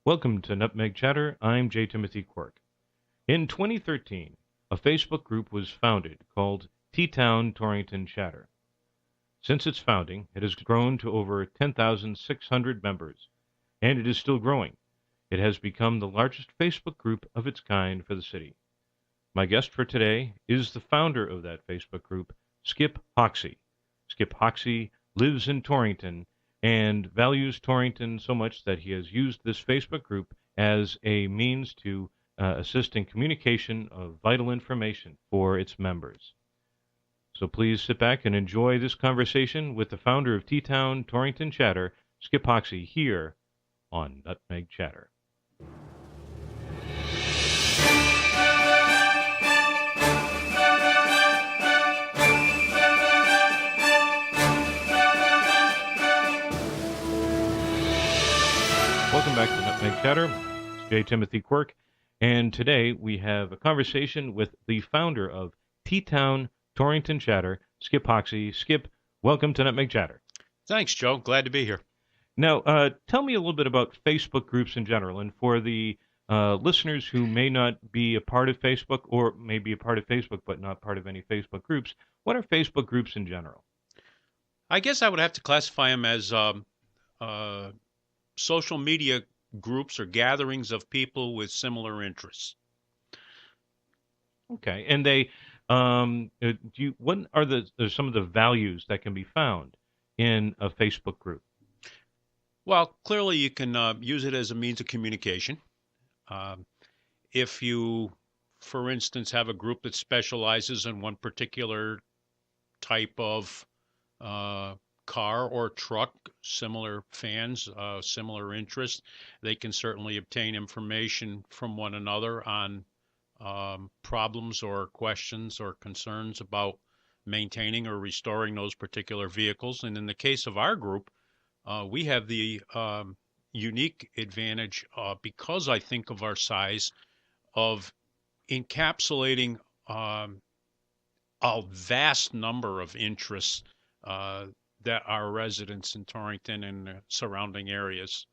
Welcome to Nutmeg Chatter. I'm J. Timothy Quirk. In 2013, a Facebook group was founded called T-Town Torrington Chatter. Since its founding, it has grown to over 10,600 members, and it is still growing. It has become the largest Facebook group of its kind for the city. My guest for today is the founder of that Facebook group, Skip Hoxie. Skip Hoxie lives in Torrington and values Torrington so much that he has used this Facebook group as a means to assist in communication of vital information for its members. So please sit back and enjoy this conversation with the founder of T-Town Torrington Chatter, Skip Hoxie, here on Nutmeg Chatter. Welcome back to Nutmeg Chatter. It's J. Timothy Quirk, and today we have a conversation with the founder of T-Town Torrington Chatter, Skip Hoxie. Skip, welcome to Nutmeg Chatter. Thanks, Joe. Glad to be here. Now, tell me a little bit about Facebook groups in general, and for the listeners who may not be a part of Facebook or may be a part of Facebook but not part of any Facebook groups, what are Facebook groups in general? I guess I would have to classify them as social media groups or gatherings of people with similar interests. Okay, and they what are some of the values that can be found in a Facebook group? Well, clearly you can use it as a means of communication. If you, for instance, have a group that specializes in one particular type of car or truck, similar fans, similar interests, they can certainly obtain information from one another on problems or questions or concerns about maintaining or restoring those particular vehicles. And in the case of our group, we have the unique advantage, because I think of our size, of encapsulating a vast number of interests that our residents in Torrington and surrounding areas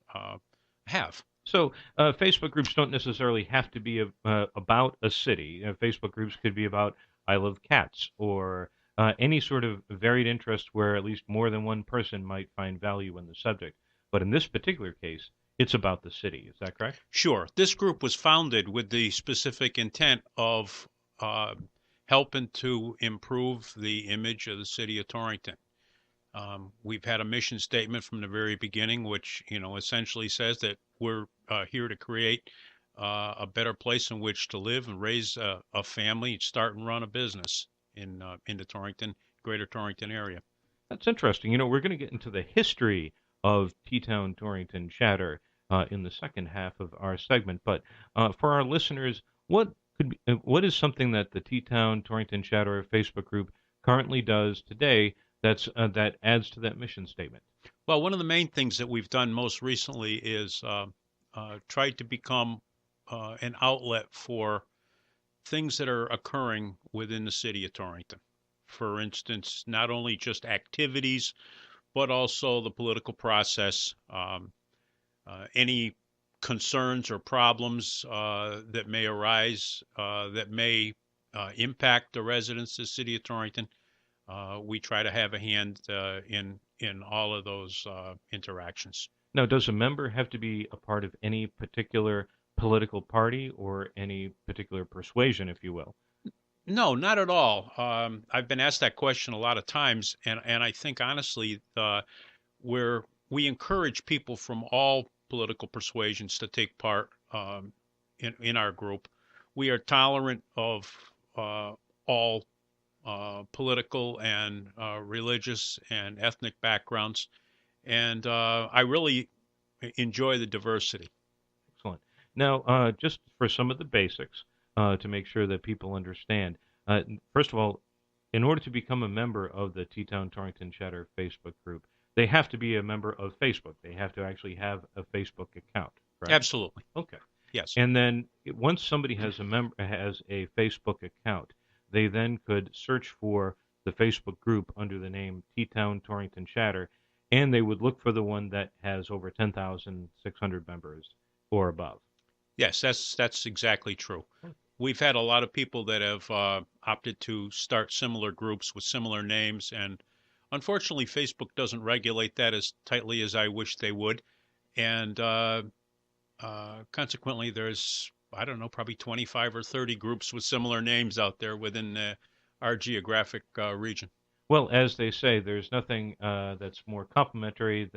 have. So Facebook groups don't necessarily have to be about a city. Facebook groups could be about I love cats or any sort of varied interest where at least more than one person might find value in the subject. But in this particular case, it's about the city. Is that correct? Sure. This group was founded with the specific intent of helping to improve the image of the city of Torrington. We've had a mission statement from the very beginning, which essentially says that we're here to create a better place in which to live and raise a family, start and run a business in the Torrington, Greater Torrington area. That's interesting. We're going to get into the history of T-Town Torrington Chatter in the second half of our segment. But for our listeners, what is something that the T-Town Torrington Chatter Facebook group currently does today that adds to that mission statement? Well, one of the main things that we've done most recently is tried to become an outlet for things that are occurring within the city of Torrington. For instance, not only just activities, but also the political process, any concerns or problems that may arise that may impact the residents of the city of Torrington. We try to have a hand in all of those interactions. Now, does a member have to be a part of any particular political party or any particular persuasion, if you will? No, not at all. I've been asked that question a lot of times, and I think honestly, we encourage people from all political persuasions to take part in our group. We are tolerant of all political and religious and ethnic backgrounds, and I really enjoy the diversity. Excellent. Now, just for some of the basics, to make sure that people understand, first of all, in order to become a member of the T-Town Torrington Chatter Facebook group, they have to be a member of Facebook. They have to actually have a Facebook account, right? Absolutely. Okay. Yes. And then once somebody has a Facebook account, they then could search for the Facebook group under the name T-Town Torrington Chatter, and they would look for the one that has over 10,600 members. or above. Yes, that's exactly true. We've had a lot of people that have opted to start similar groups with similar names, and unfortunately, Facebook doesn't regulate that as tightly as I wish they would. And consequently, there's, I don't know, probably 25 or 30 groups with similar names out there within our geographic region. Well, as they say, there's nothing that's more complimentary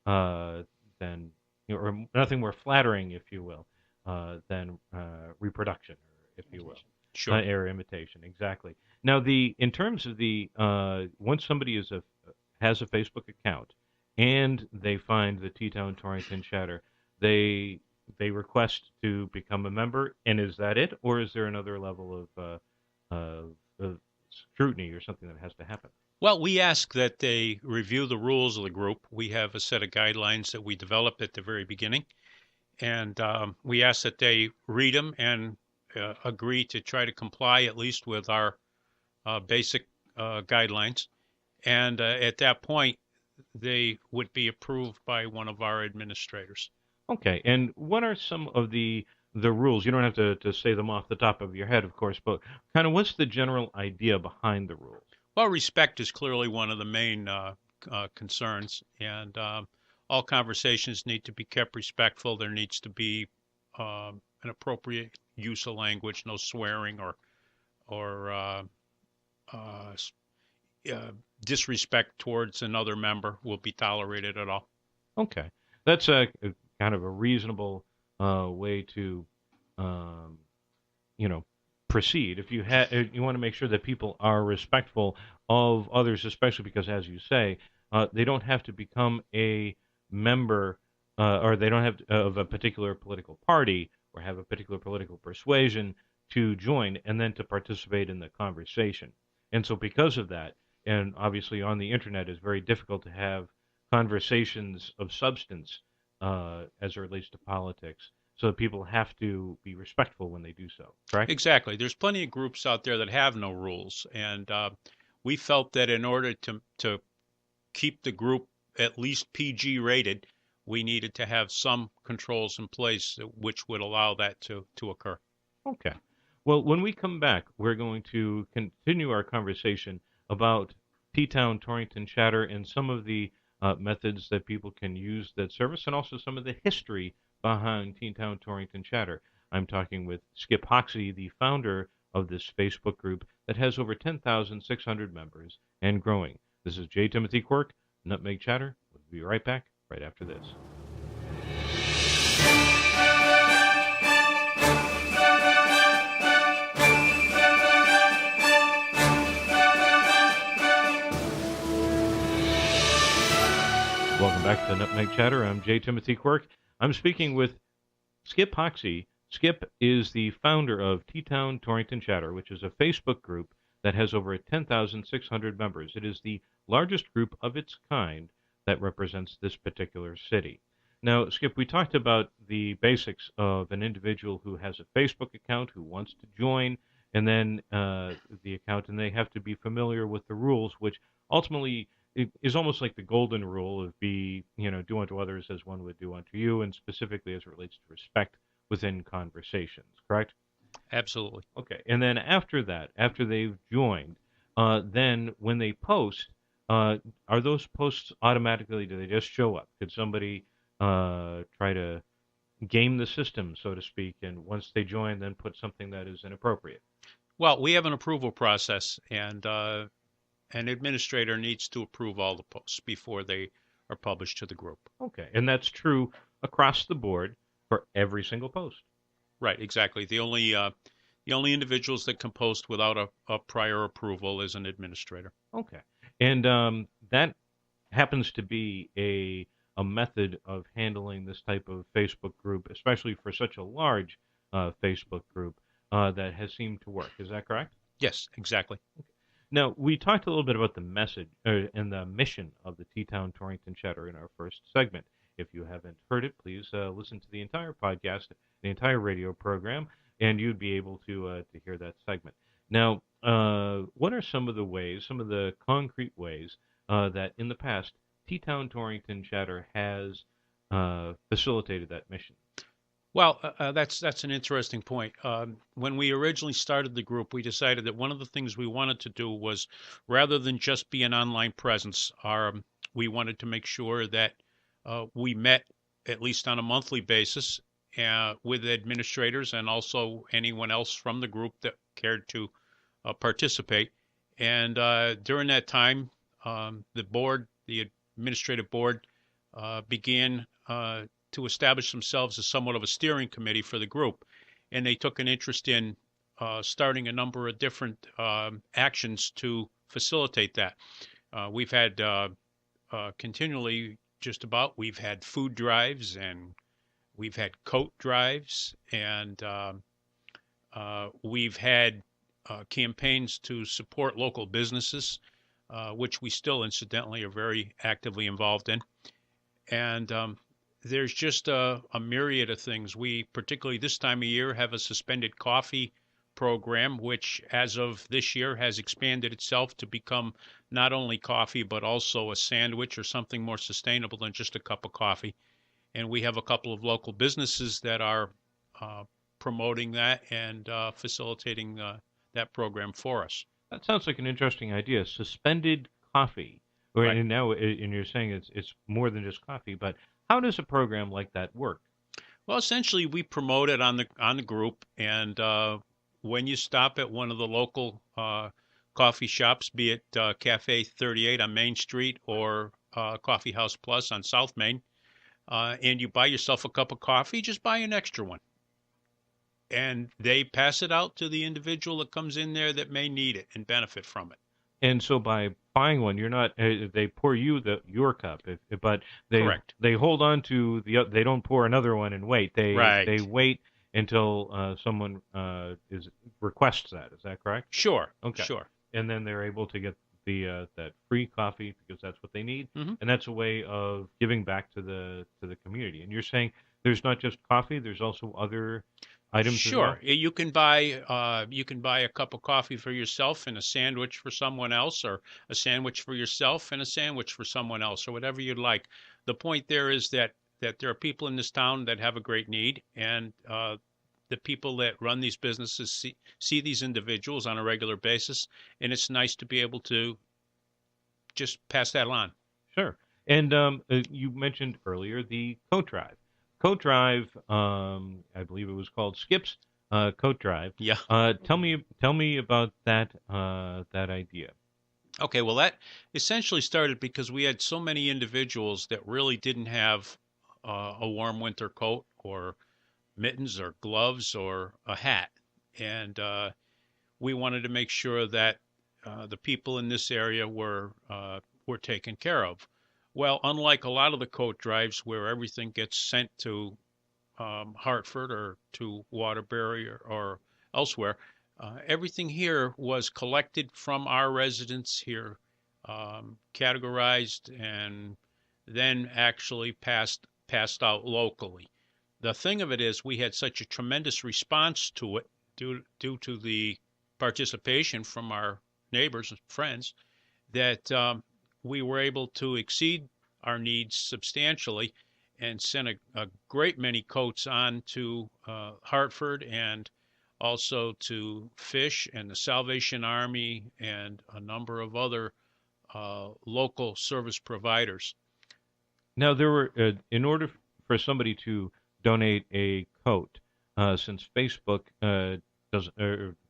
uh, than or nothing more flattering, if you will, than reproduction, or if you will, Sure. or imitation. Exactly. Now, the in terms of the once somebody has a Facebook account and they find the T-Town Torrington Chatter, they they request to become a member, and is that it, or is there another level of scrutiny or something that has to happen? Well, we ask that they review the rules of the group. We have a set of guidelines that we developed at the very beginning, and we ask that they read them and agree to try to comply at least with our basic guidelines. And at that point, they would be approved by one of our administrators. Okay, and what are some of the rules? You don't have to say them off the top of your head, of course, but kind of what's the general idea behind the rules? Well, respect is clearly one of the main concerns, and all conversations need to be kept respectful. There needs to be an appropriate use of language, no swearing or uh, uh, disrespect towards another member will be tolerated at all. Okay, that's a kind of a reasonable way to um, you know proceed. If you want to make sure that people are respectful of others, especially because, as you say, they don't have to become a member, or they don't have of a particular political party or have a particular political persuasion to join and then to participate in the conversation. And so, because of that, and obviously on the internet, it's very difficult to have conversations of substance as it relates to politics. So people have to be respectful when they do so, correct? Exactly. There's plenty of groups out there that have no rules, and we felt that in order to keep the group at least PG rated, we needed to have some controls in place which would allow that to occur. Okay. Well, when we come back, we're going to continue our conversation about T-Town Torrington Chatter and some of the methods that people can use that service, and also some of the history behind T-Town Torrington Chatter. I'm talking with Skip Hoxie, the founder of this Facebook group that has over 10,600 members and growing. This is J. Timothy Quirk, Nutmeg Chatter. We'll be right back right after this. Welcome back to Nutmeg Chatter. I'm J. Timothy Quirk. I'm speaking with Skip Hoxie. Skip is the founder of T-Town Torrington Chatter, which is a Facebook group that has over 10,600 members. It is the largest group of its kind that represents this particular city. Now, Skip, we talked about the basics of an individual who has a Facebook account who wants to join, and then the account, and they have to be familiar with the rules, which ultimately it is almost like the golden rule of do unto others as one would do unto you, and specifically as it relates to respect within conversations, correct? Absolutely. Okay, and then after that, after they've joined, then when they post, are those posts automatically, do they just show up? Could somebody try to game the system, so to speak, and once they join, then put something that is inappropriate? Well, we have an approval process, and an administrator needs to approve all the posts before they are published to the group. Okay, and that's true across the board for every single post. Right, exactly. The only individuals that can post without a prior approval is an administrator. Okay, and that happens to be a method of handling this type of Facebook group, especially for such a large Facebook group that has seemed to work. Is that correct? Yes, exactly. Now, we talked a little bit about the message and the mission of the T-Town Torrington Chatter in our first segment. If you haven't heard it, please listen to the entire podcast, the entire radio program, and you'd be able to hear that segment. Now, what are some of the ways, some of the concrete ways that in the past T-Town Torrington Chatter has facilitated that mission? Well, that's an interesting point. When we originally started the group, we decided that one of the things we wanted to do was, rather than just be an online presence, we wanted to make sure that we met at least on a monthly basis with administrators and also anyone else from the group that cared to participate. And during that time, the administrative board, began to establish themselves as somewhat of a steering committee for the group, and they took an interest in starting a number of different actions to facilitate that. We've had continually, just about, we've had food drives and we've had coat drives, and we've had campaigns to support local businesses, which we still incidentally are very actively involved in. And there's just a myriad of things. We, particularly this time of year, have a suspended coffee program, which as of this year has expanded itself to become not only coffee, but also a sandwich or something more sustainable than just a cup of coffee. And we have a couple of local businesses that are uh, promoting that and facilitating that program for us. That sounds like an interesting idea. Suspended coffee. Or, Right. and now, and you're saying it's more than just coffee, but how does a program like that work? Well, essentially, we promote it on the group, and when you stop at one of the local coffee shops, be it Cafe 38 on Main Street or Coffee House Plus on South Main, and you buy yourself a cup of coffee, just buy an extra one, and they pass it out to the individual that comes in there that may need it and benefit from it. And so by buying one, you're not they pour you your cup, but Correct. they hold on to they don't pour another one and wait. They Right. wait until someone is requests that. Is that correct? Sure. Okay. Sure. And then they're able to get the that free coffee because that's what they need, Hmm. and that's a way of giving back to the community. And you're saying there's not just coffee, there's also other items as Sure. well. You can buy a cup of coffee for yourself and a sandwich for someone else, or a sandwich for yourself and a sandwich for someone else, or whatever you'd like. The point there is that there are people in this town that have a great need, and the people that run these businesses see these individuals on a regular basis, and it's nice to be able to just pass that on. Sure. And you mentioned earlier the coat drive. Coat drive, I believe it was called Skip's Coat Drive. Yeah. Tell me about that idea. Okay, well, that essentially started because we had so many individuals that really didn't have a warm winter coat or mittens or gloves or a hat. And we wanted to make sure that the people in this area were taken care of. Well, unlike a lot of the coat drives where everything gets sent to Hartford or to Waterbury or elsewhere, everything here was collected from our residents here, categorized, and then actually passed out locally. The thing of it is, we had such a tremendous response to it due to the participation from our neighbors and friends that we were able to exceed our needs substantially and sent a great many coats on to Hartford and also to Fish and the Salvation Army and a number of other local service providers. Now there were in order for somebody to donate a coat, since Facebook does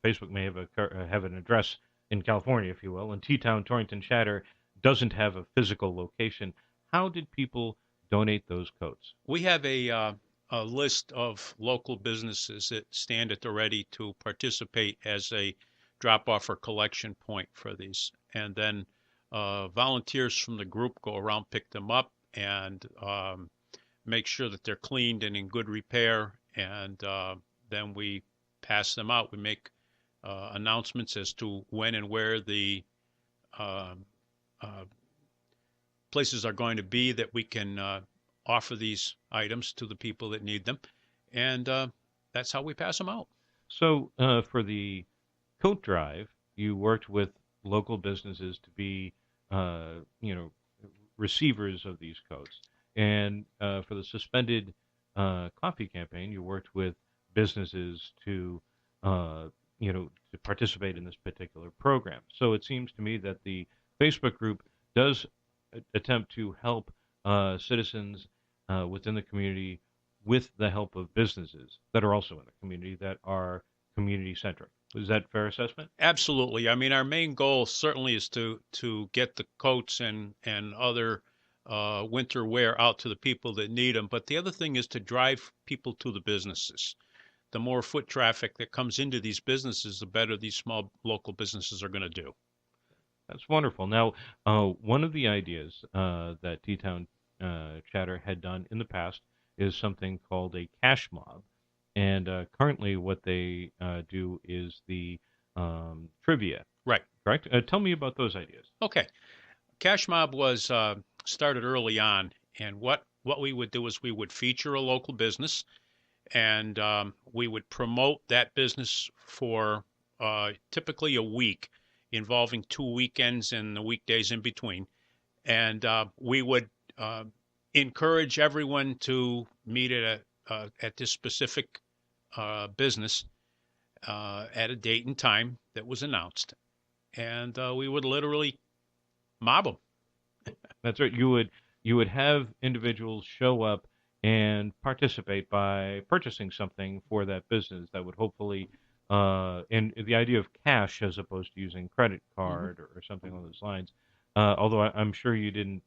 Facebook may have an address in California, if you will, and T-Town Torrington Shatter doesn't have a physical location. How did people donate those coats? We have a list of local businesses that stand at the ready to participate as a drop off or collection point for these. And then volunteers from the group go around, pick them up, and make sure that they're cleaned and in good repair. And then we pass them out. We make announcements as to when and where the uh, uh, places are going to be that we can offer these items to the people that need them, and that's how we pass them out. So for the coat drive, you worked with local businesses to be, you know, receivers of these coats, and for the suspended coffee campaign, you worked with businesses to, uh, to participate in this particular program. So it seems to me that the Facebook group does attempt to help citizens within the community with the help of businesses that are also in the community that are community centric. Is that a fair assessment? Absolutely. I mean, our main goal certainly is to get the coats and other winter wear out to the people that need them. But the other thing is to drive people to the businesses. The more foot traffic that comes into these businesses, the better these small local businesses are going to do. That's wonderful. Now, one of the ideas that T-Town Chatter had done in the past is something called a cash mob. And currently, what they do is the trivia, Right. correct? Tell me about those ideas. Okay. Cash Mob was started early on, and what we would do is we would feature a local business, and we would promote that business for typically a week, involving 2 weekends and the weekdays in between. And we would encourage everyone to meet at this specific business at a date and time that was announced, and we would literally mob them. That's right. You would have individuals show up and participate by purchasing something for that business that would hopefully, and the idea of cash as opposed to using credit Mm-hmm. card or something along those lines. Although I'm sure you didn't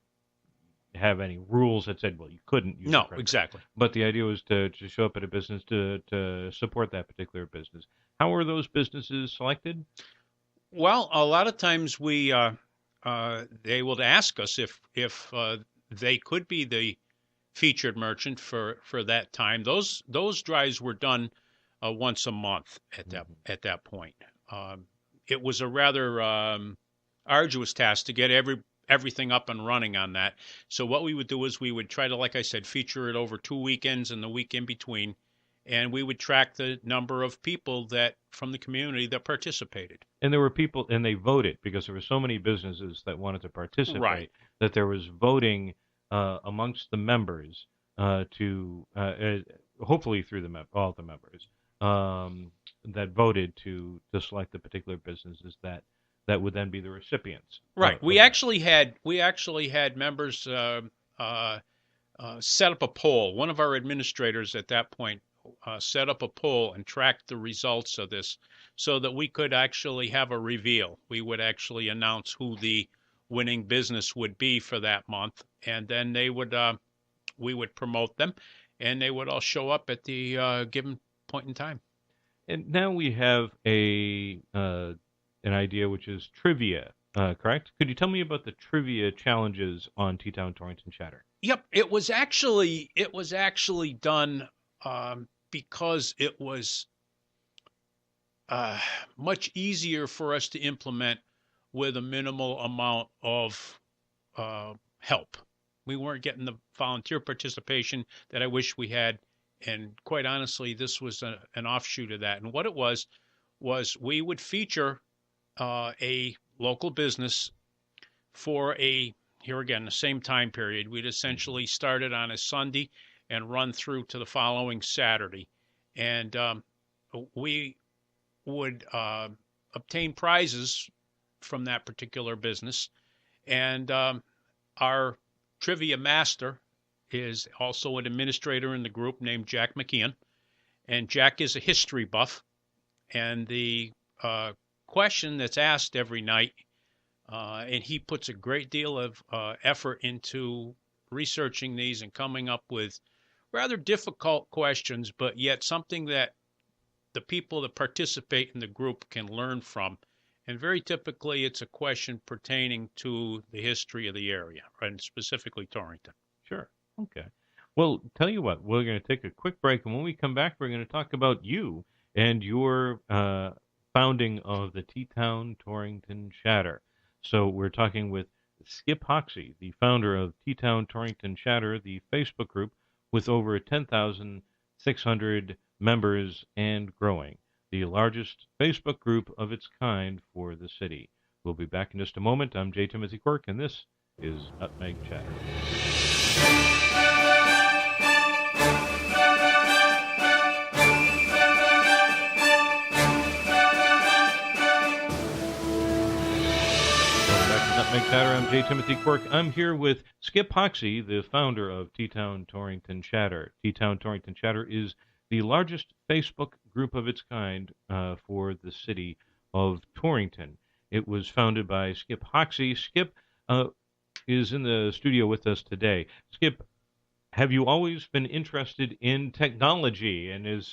have any rules that said, well, you couldn't use a No, credit card. exactly. But the idea was to show up at a business to support that particular business. How were those businesses selected? Well, a lot of times they will ask us if they could be the featured merchant for that time. Those drives were done once a month Mhm. at that point. It was a rather arduous task to get everything up and running on that. So what we would do is we would try to, like I said, feature it over 2 weekends and the week in between, and we would track the number of people that from the community that participated. And there were people, and they voted because there were so many businesses that wanted to Right. participate that there was voting amongst the members hopefully through all the members that voted to select the particular businesses that would then be the recipients Right. of that. We actually had members uh, set up a poll. One of our administrators at that point set up a poll and tracked the results of this so that we could actually have a reveal. We would actually announce who the winning business would be for that month, and then we would promote them, and they would all show up at the given point in time. And now we have an idea which is trivia, correct? Could you tell me about the trivia challenges on T-Town Torrington Chatter? Yep, it was actually done because it was much easier for us to implement with a minimal amount of help. We weren't getting the volunteer participation that I wish we had, and quite honestly, this was an offshoot of that. And what it was we would feature a local business for here again, the same time period. We'd essentially started on a Sunday and run through to the following Saturday. And we would obtain prizes from that particular business. And our trivia master is also an administrator in the group named Jack McKeon. And Jack is a history buff. And the question that's asked every night, and he puts a great deal of effort into researching these and coming up with rather difficult questions, but yet something that the people that participate in the group can learn from. And very typically, it's a question pertaining to the history of the area, and specifically Torrington. Sure. Okay. Well, tell you what, we're going to take a quick break, and when we come back, we're going to talk about you and your founding of the T-Town Torrington Chatter. So we're talking with Skip Hoxie, the founder of T-Town Torrington Chatter, the Facebook group with over 10,600 members and growing, the largest Facebook group of its kind for the city. We'll be back in just a moment. I'm J. Timothy Quirk, and this is Nutmeg Chatter. J. Timothy Quirk. I'm here with Skip Hoxie, the founder of T-Town Torrington Chatter. T-Town Torrington Chatter is the largest Facebook group of its kind for the city of Torrington. It was founded by Skip Hoxie. Skip is in the studio with us today. Skip, have you always been interested in technology, and is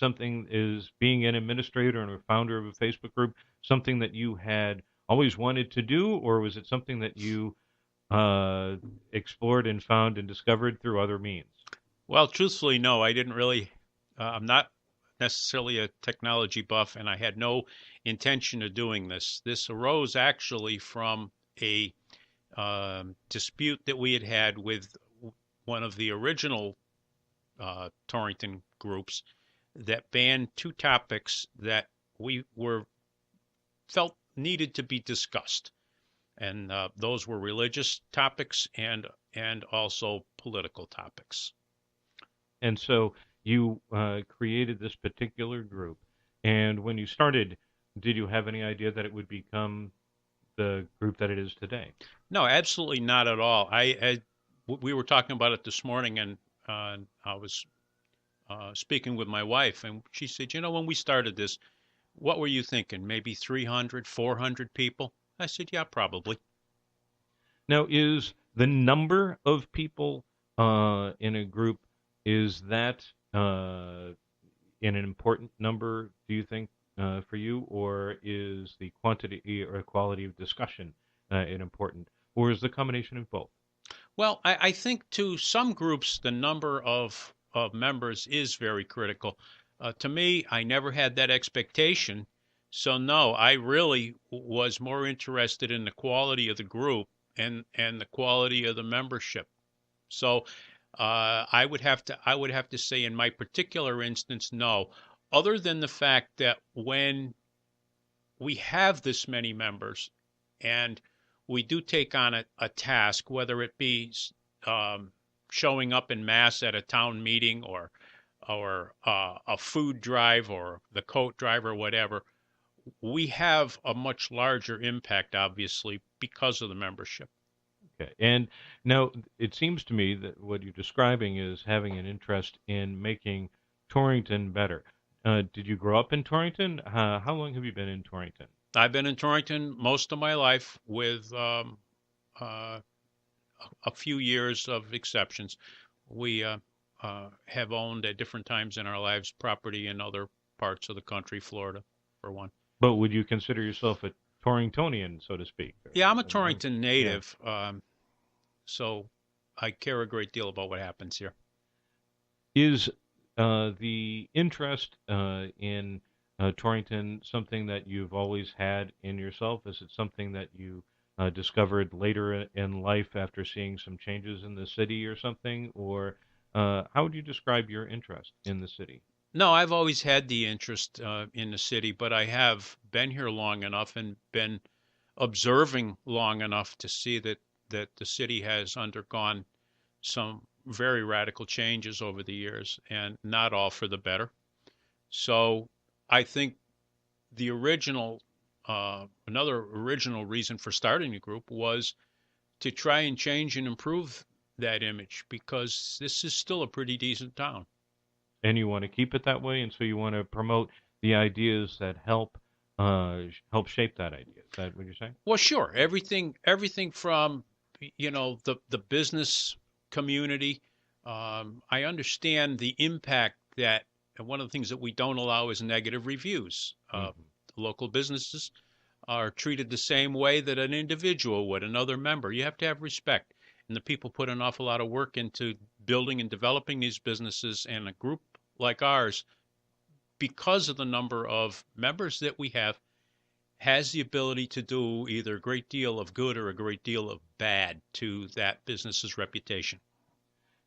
being an administrator and a founder of a Facebook group something that you had always wanted to do, or was it something that you explored and found and discovered through other means? Well, truthfully, no, I didn't really. I'm not necessarily a technology buff, and I had no intention of doing this. This arose actually from a dispute that we had with one of the original Torrington groups that banned two topics that we were felt needed to be discussed, and those were religious topics and also political topics. And so you created this particular group, and when you started, did you have any idea that it would become the group that it is today? No, absolutely not at all. We were talking about it this morning, and I was speaking with my wife, and she said, when we started this, what were you thinking? Maybe 300, 400 people? I said, yeah, probably. Now, is the number of people in a group, is that an important number, do you think, for you, or is the quantity or quality of discussion an important, or is the combination of both? Well, I think to some groups, the number of members is very critical. To me, I never had that expectation. So, no, I really was more interested in the quality of the group and the quality of the membership. So, I would have to say in my particular instance, no, other than the fact that when we have this many members and we do take on a task, whether it be showing up in mass at a town meeting or a food drive or the coat drive or whatever, we have a much larger impact, obviously, because of the membership. Okay. And now it seems to me that what you're describing is having an interest in making Torrington better. Did you grow up in Torrington? How long have you been in Torrington? I've been in Torrington most of my life, with a few years of exceptions. We have owned at different times in our lives property in other parts of the country, Florida, for one. But would you consider yourself a Torringtonian, so to speak? Yeah, I'm a Torrington native, so I care a great deal about what happens here. Is the interest in Torrington something that you've always had in yourself? Is it something that you discovered later in life after seeing some changes in the city or something? Or how would you describe your interest in the city? No, I've always had the interest in the city, but I have been here long enough and been observing long enough to see that the city has undergone some very radical changes over the years, and not all for the better. So I think the another original reason for starting the group was to try and change and improve that image, because this is still a pretty decent town. And you want to keep it that way, and so you want to promote the ideas that help shape that idea. Is that what you're saying? Well, sure. Everything from the business community. I understand the impact that, and one of the things that we don't allow is negative reviews. Local businesses are treated the same way that an individual would, another member. You have to have respect. And the people put an awful lot of work into building and developing these businesses, and a group like ours, because of the number of members that we have, has the ability to do either a great deal of good or a great deal of bad to that business's reputation.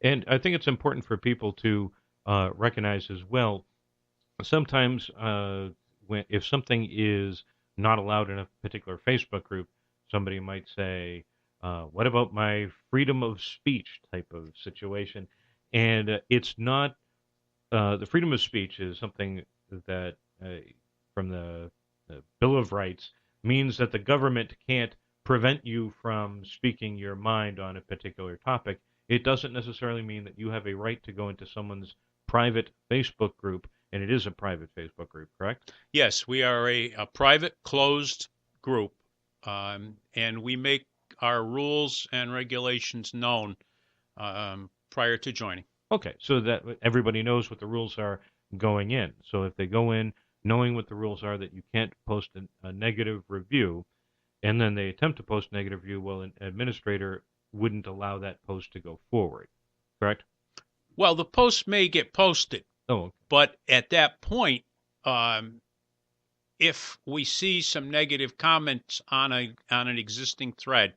And I think it's important for people to recognize as well. Sometimes, if something is not allowed in a particular Facebook group, somebody might say, "What about my freedom of speech?" type of situation, and it's not. The freedom of speech is something that, from the Bill of Rights, means that the government can't prevent you from speaking your mind on a particular topic, it doesn't necessarily mean that you have a right to go into someone's private Facebook group, and it is a private Facebook group, correct? Yes, we are a private, closed group, and we make our rules and regulations known prior to joining. Okay, so that everybody knows what the rules are going in. So if they go in knowing what the rules are, that you can't post a negative review, and then they attempt to post a negative review, well, an administrator wouldn't allow that post to go forward, correct? Well, the post may get posted, Oh, but at that point, um, if we see some negative comments on an existing thread,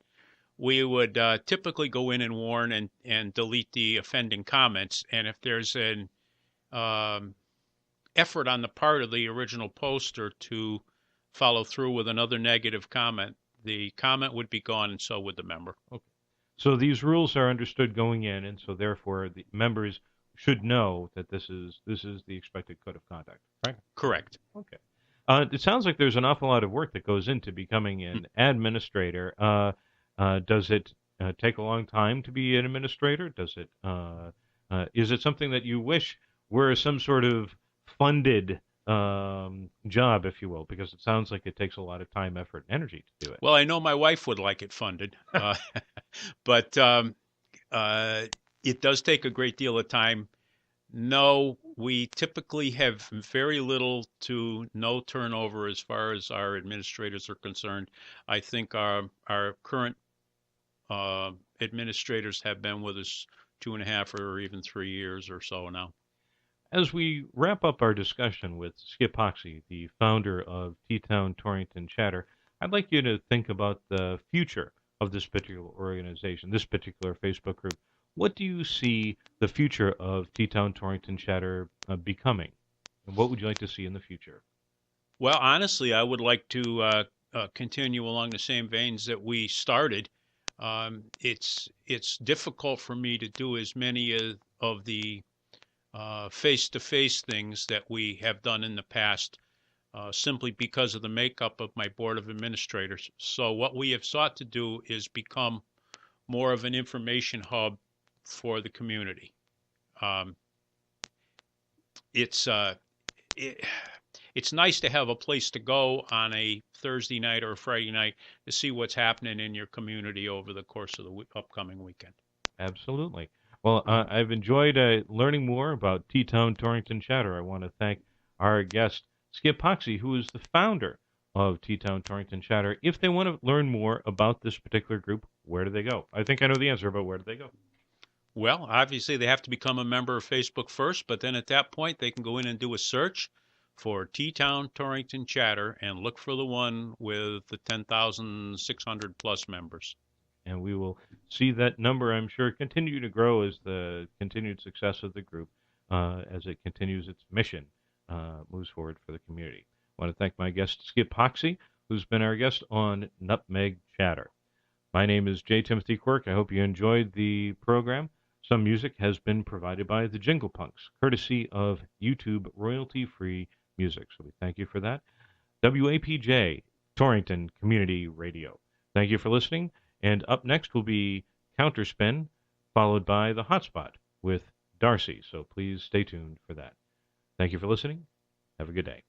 we would typically go in and warn and delete the offending comments. And if there's an um, effort on the part of the original poster to follow through with another negative comment, the comment would be gone, and so would the member. okay. So these rules are understood going in, and so therefore the members should know that this is the expected code of conduct, right? Correct. Okay. It sounds like there's an awful lot of work that goes into becoming an administrator. Does it take a long time to be an administrator? Is it something that you wish were some sort of funded job, if you will? Because it sounds like it takes a lot of time, effort, and energy to do it. Well, I know my wife would like it funded, but it does take a great deal of time. No, we typically have very little to no turnover as far as our administrators are concerned. I think our current administrators have been with us 2.5 or even 3 years or so now. As we wrap up our discussion with Skip Hoxie, the founder of T-Town Torrington Chatter, I'd like you to think about the future of this particular organization, this particular Facebook group. What do you see the future of T-Town Torrington Chatter becoming? And what would you like to see in the future? Well, honestly, I would like to continue along the same veins that we started. It's difficult for me to do as many of the face-to-face things that we have done in the past, simply because of the makeup of my board of administrators. So what we have sought to do is become more of an information hub for the community. Um, it's it's nice to have a place to go on a Thursday night or a Friday night to see what's happening in your community over the course of the upcoming weekend. Absolutely. Well, I've enjoyed learning more about T-Town Torrington Chatter. I want to thank our guest, Skip Hoxie, who is the founder of T-Town Torrington Chatter. If they want to learn more about this particular group, where do they go? I think I know the answer, but where do they go? Well, obviously, they have to become a member of Facebook first, but then at that point, they can go in and do a search for T-Town Torrington Chatter and look for the one with the 10,600 plus members. And we will see that number, I'm sure, continue to grow as the continued success of the group, as it continues its mission, moves forward for the community. I want to thank my guest, Skip Hoxie, who's been our guest on Nutmeg Chatter. My name is J. Timothy Quirk. I hope you enjoyed the program. Some music has been provided by the Jingle Punks, courtesy of YouTube royalty-free music. So we thank you for that. WAPJ, Torrington Community Radio. Thank you for listening. And up next will be Counterspin, followed by The Hotspot with Darcy. So please stay tuned for that. Thank you for listening. Have a good day.